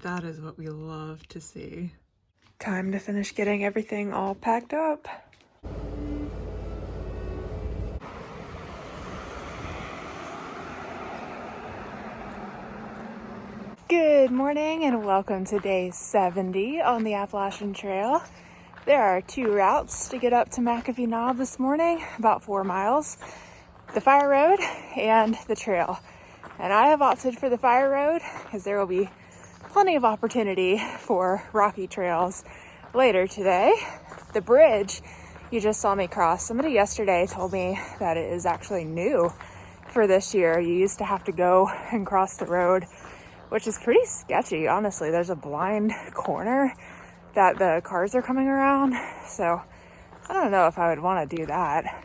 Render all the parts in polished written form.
That is what we love to see. Time to finish getting everything all packed up. Good morning and welcome to day 70 on the Appalachian Trail. There are 2 routes to get up to McAfee Knob this morning, about 4 miles. The fire road and the trail. And I have opted for the fire road because there will be plenty of opportunity for rocky trails later today. The bridge you just saw me cross, somebody yesterday told me that it is actually new for this year. You used to have to go and cross the road, which is pretty sketchy, honestly. There's a blind corner that the cars are coming around, so I don't know if I would want to do that.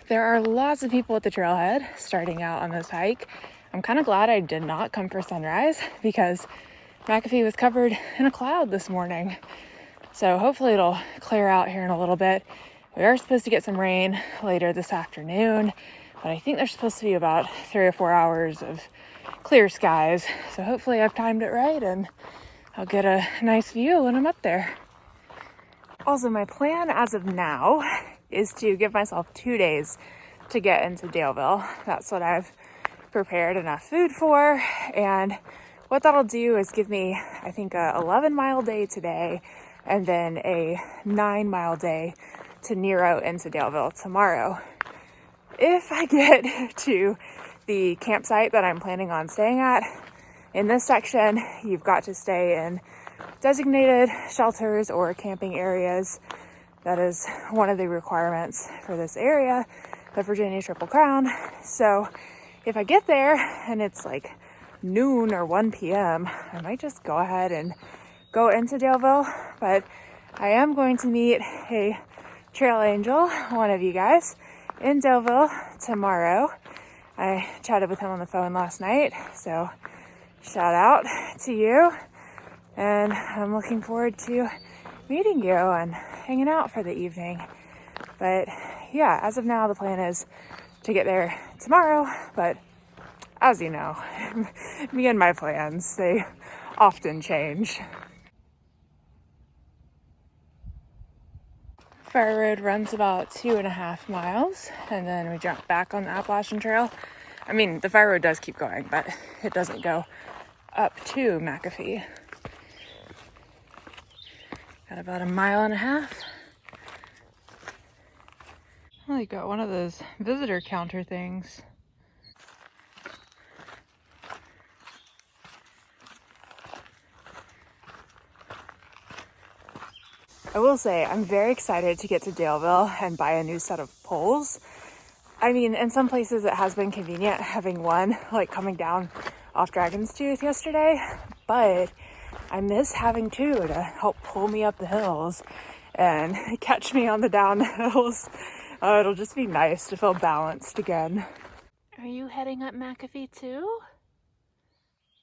There are lots of people at the trailhead starting out on this hike. I'm kind of glad I did not come for sunrise because McAfee was covered in a cloud this morning. So hopefully it'll clear out here in a little bit. We are supposed to get some rain later this afternoon, but I think there's supposed to be about 3 or 4 hours of clear skies. So hopefully I've timed it right and I'll get a nice view when I'm up there. Also, my plan as of now is to give myself 2 days to get into Daleville. That's what I've prepared enough food for. And what that'll do is give me, I think, a 11-mile day today and then a 9-mile day to Nero into Daleville tomorrow. If I get to the campsite that I'm planning on staying at, in this section, you've got to stay in designated shelters or camping areas. That is one of the requirements for this area, the Virginia Triple Crown. So if I get there and it's like noon or 1 p.m., I might just go ahead and go into Daleville. But I am going to meet a trail angel, one of you guys, in Daleville tomorrow. I chatted with him on the phone last night, so shout out to you. And I'm looking forward to meeting you and hanging out for the evening. But yeah, as of now, the plan is to get there tomorrow. But as you know, me and my plans, they often change. Fire road runs about 2.5 miles, and then we jump back on the Appalachian Trail. I mean, the fire road does keep going, but it doesn't go up to McAfee. Got about 1.5 miles. Well, you got one of those visitor counter things. I will say, I'm very excited to get to Daleville and buy a new set of poles. I mean, in some places it has been convenient having one, like coming down off Dragon's Tooth yesterday, but I miss having 2 to help pull me up the hills and catch me on the down hills. It'll just be nice to feel balanced again. Are you heading up McAfee too?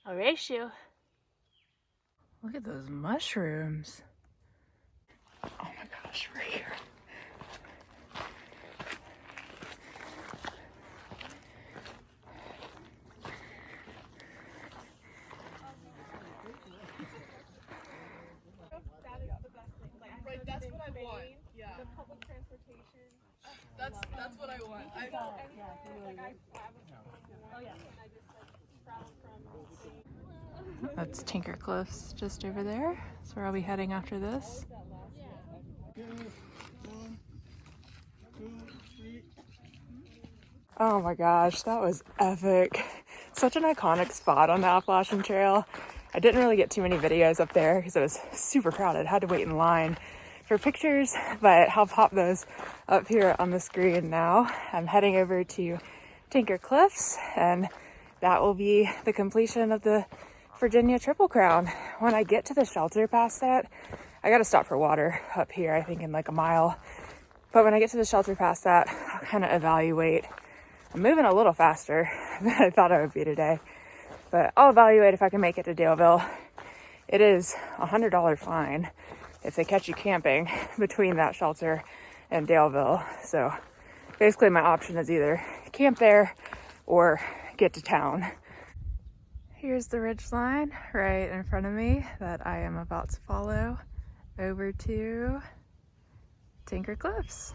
I'll race you. Look at those mushrooms. Oh my gosh, we're here. Right, that's what I want. Yeah. The public transportation. That's what I want. That's Tinker Cliffs just over there. That's where I'll be heading after this. Oh my gosh, that was epic. Such an iconic spot on the Appalachian Trail. I didn't really get too many videos up there because it was super crowded. Had to wait in line for pictures, but I'll pop those up here on the screen now. I'm heading over to Tinker Cliffs, and that will be the completion of the Virginia Triple Crown. When I get to the shelter past that, I gotta stop for water up here, I think in like 1 mile. But when I get to the shelter past that, I'll kind of evaluate. I'm moving a little faster than I thought I would be today, but I'll evaluate if I can make it to Daleville. It is $100 fine if they catch you camping between that shelter and Daleville. So basically my option is either camp there or get to town. Here's the ridgeline right in front of me that I am about to follow over to Tinker Cliffs.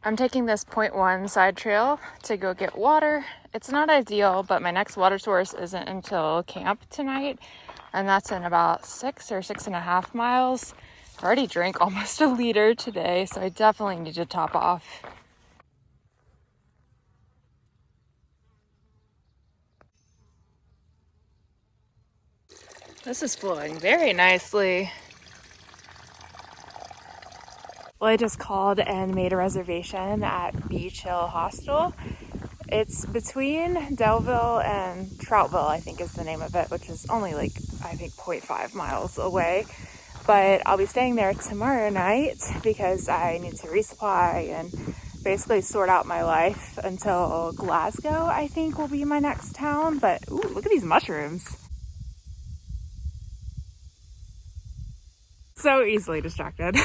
I'm taking this 0.1 side trail to go get water. It's not ideal, but my next water source isn't until camp tonight, and that's in about 6 or 6.5 miles. I already drank almost a liter today, so I definitely need to top off. This is flowing very nicely. Well, I just called and made a reservation at Beach Hill Hostel. It's between Daleville and Troutville, I think is the name of it, which is only like, I think 0.5 miles away. But I'll be staying there tomorrow night because I need to resupply and basically sort out my life until Glasgow, I think, will be my next town. But ooh, look at these mushrooms. So easily distracted.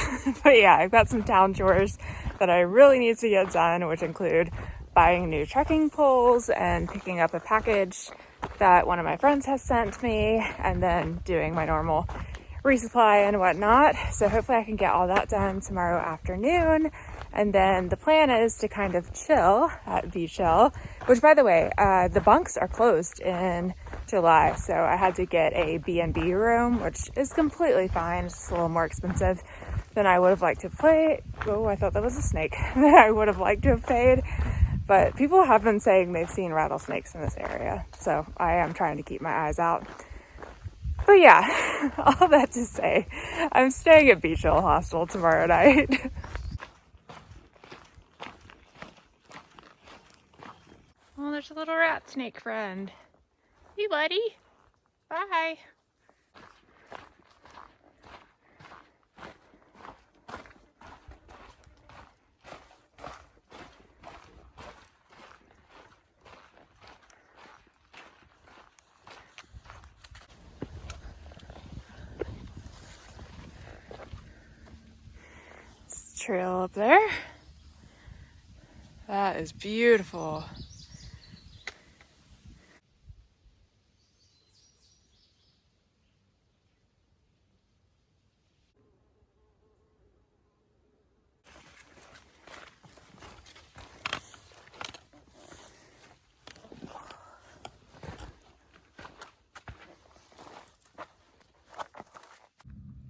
But yeah, I've got some town chores that I really need to get done, which include buying new trekking poles and picking up a package that one of my friends has sent me, and then doing my normal resupply and whatnot. So hopefully I can get all that done tomorrow afternoon. And then the plan is to kind of chill at Beach Hill, which, by the way, the bunks are closed in July. So I had to get a B&B room, which is completely fine. It's just a little more expensive than I would have liked to have paid. Oh, I thought that was a snake that I would have liked to have paid. But people have been saying they've seen rattlesnakes in this area. So I am trying to keep my eyes out. But yeah, all that to say, I'm staying at Beach Hill Hostel tomorrow night. Oh, there's a little rat snake friend. Hey, buddy. Bye. Trail up there. That is beautiful.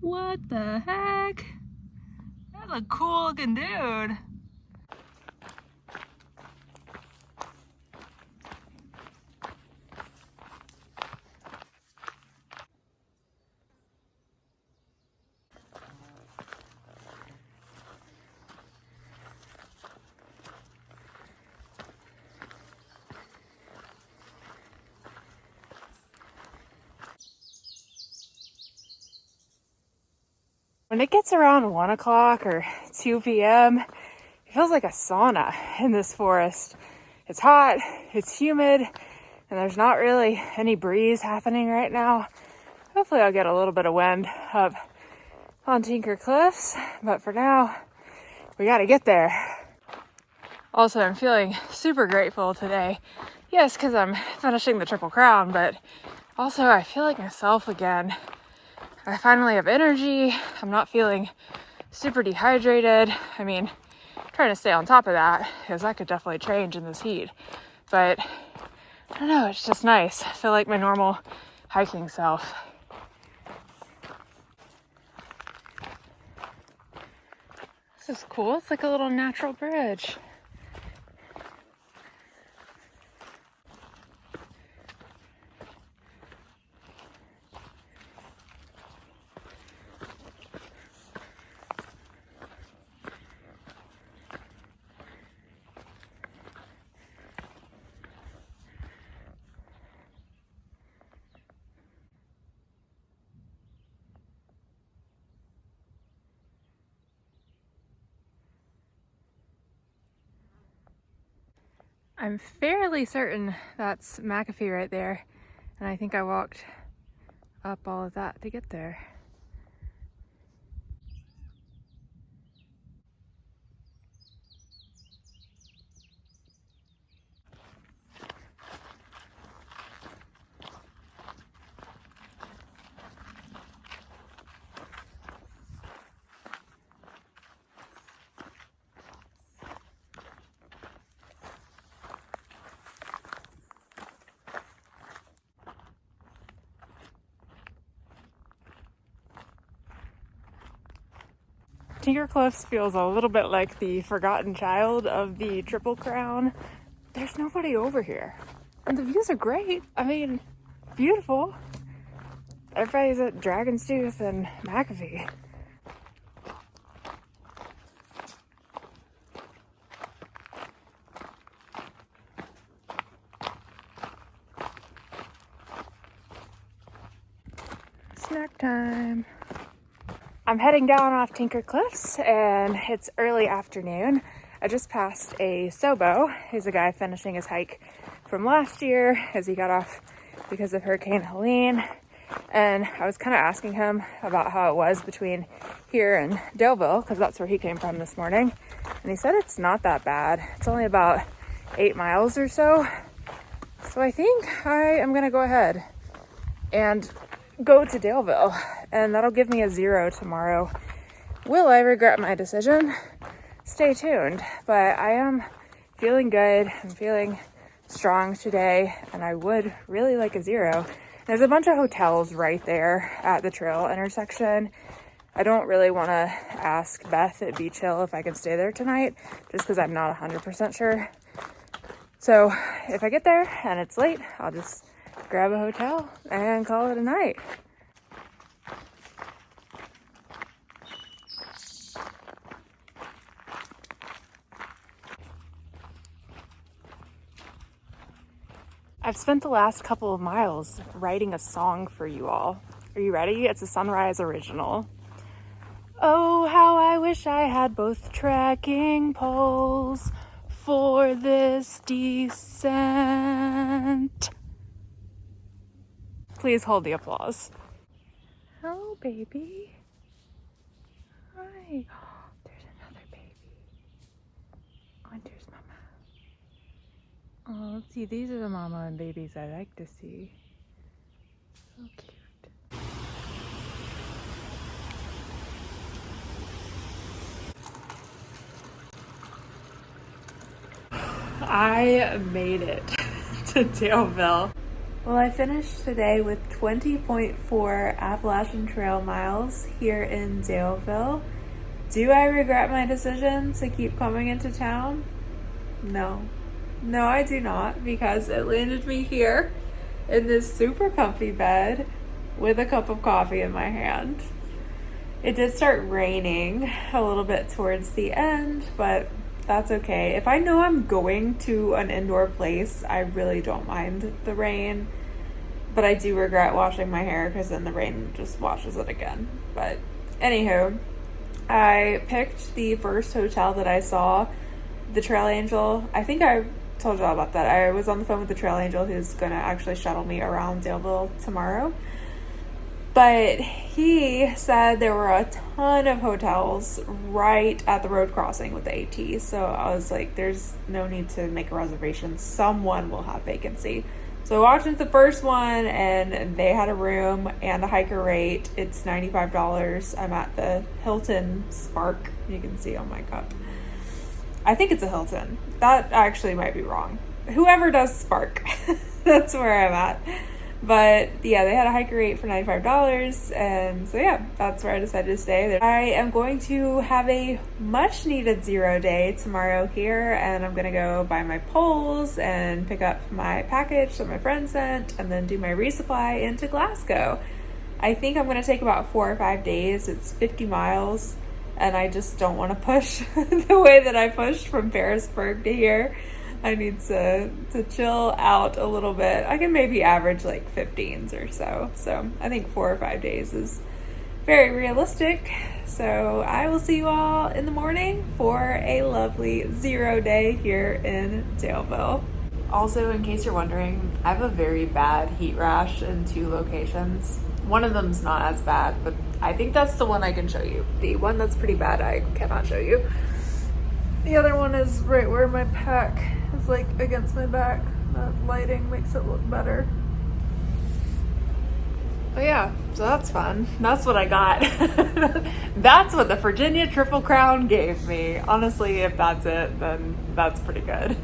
What the heck? That's a cool looking dude. When it gets around 1 o'clock or 2 p.m., it feels like a sauna in this forest. It's hot, it's humid, and there's not really any breeze happening right now. Hopefully I'll get a little bit of wind up on Tinker Cliffs, but for now, we gotta get there. Also, I'm feeling super grateful today. Yes, because I'm finishing the Triple Crown, but also I feel like myself again. I finally have energy. I'm not feeling super dehydrated. I mean, I'm trying to stay on top of that because that could definitely change in this heat. But I don't know, it's just nice. I feel like my normal hiking self. This is cool. It's like a little natural bridge. I'm fairly certain that's McAfee right there, and I think I walked up all of that to get there. Tinker Cliffs feels a little bit like the forgotten child of the Triple Crown. There's nobody over here. And the views are great. I mean, beautiful. Everybody's at Dragon's Tooth and McAfee. Snack time. I'm heading down off Tinker Cliffs and it's early afternoon. I just passed a Sobo. He's a guy finishing his hike from last year as he got off because of Hurricane Helene. And I was kind of asking him about how it was between here and Daleville, because that's where he came from this morning. And he said it's not that bad. It's only about 8 miles or so. So I think I am going to go ahead and go to Daleville, and that'll give me a 0 tomorrow. Will I regret my decision? Stay tuned. But I am feeling good. I'm feeling strong today, and I would really like a 0. There's a bunch of hotels right there at the trail intersection. I don't really want to ask Beth at Beach Hill if I can stay there tonight, just because I'm not 100% sure. So if I get there and it's late, I'll just grab a hotel and call it a night. I've spent the last couple of miles writing a song for you all. Are you ready? It's a Sunrise original. Oh, how I wish I had both tracking poles for this descent. Please hold the applause. Hello, baby. Hi. Oh, there's another baby. Oh, and there's mama. Oh, let's see. These are the mama and babies I like to see. So cute. I made it to Daleville. Well, I finished today with 20.4 Appalachian Trail miles here in Daleville. Do I regret my decision to keep coming into town? No. No, I do not, because it landed me here in this super comfy bed with a cup of coffee in my hand. It did start raining a little bit towards the end, but that's okay. If I know I'm going to an indoor place, I really don't mind the rain. But I do regret washing my hair because then the rain just washes it again. But anywho, I picked the first hotel that I saw, the Trail Angel. I think I told y'all about that. I was on the phone with the Trail Angel who's going to actually shuttle me around Daleville tomorrow. But he said there were a ton of hotels right at the road crossing with the AT. So I was like, there's no need to make a reservation. Someone will have vacancy. So I walked into the first one and they had a room and a hiker rate. It's $95. I'm at the Hilton Spark. You can see on my cup. I think it's a Hilton. That actually might be wrong. Whoever does Spark, that's where I'm at. But yeah, they had a hiker rate for $95, and so yeah, that's where I decided to stay. I am going to have a much needed 0 day tomorrow here, and I'm gonna go buy my poles and pick up my package that my friend sent, and then do my resupply into Glasgow. I think I'm gonna take about 4 or 5 days. It's 50 miles, and I just don't want to push the way that I pushed from Parisburg to here. I need to chill out a little bit. I can maybe average like 15s or so. So I think 4 or 5 days is very realistic. So I will see you all in the morning for a lovely 0 day here in Daleville. Also, in case you're wondering, I have a very bad heat rash in 2 locations. One of them's not as bad, but I think that's the one I can show you. The one that's pretty bad, I cannot show you. The other one is right where my pack is like against my back. That lighting makes it look better. But yeah, so that's fun. That's what I got. That's what the Virginia Triple Crown gave me. Honestly, if that's it, then that's pretty good.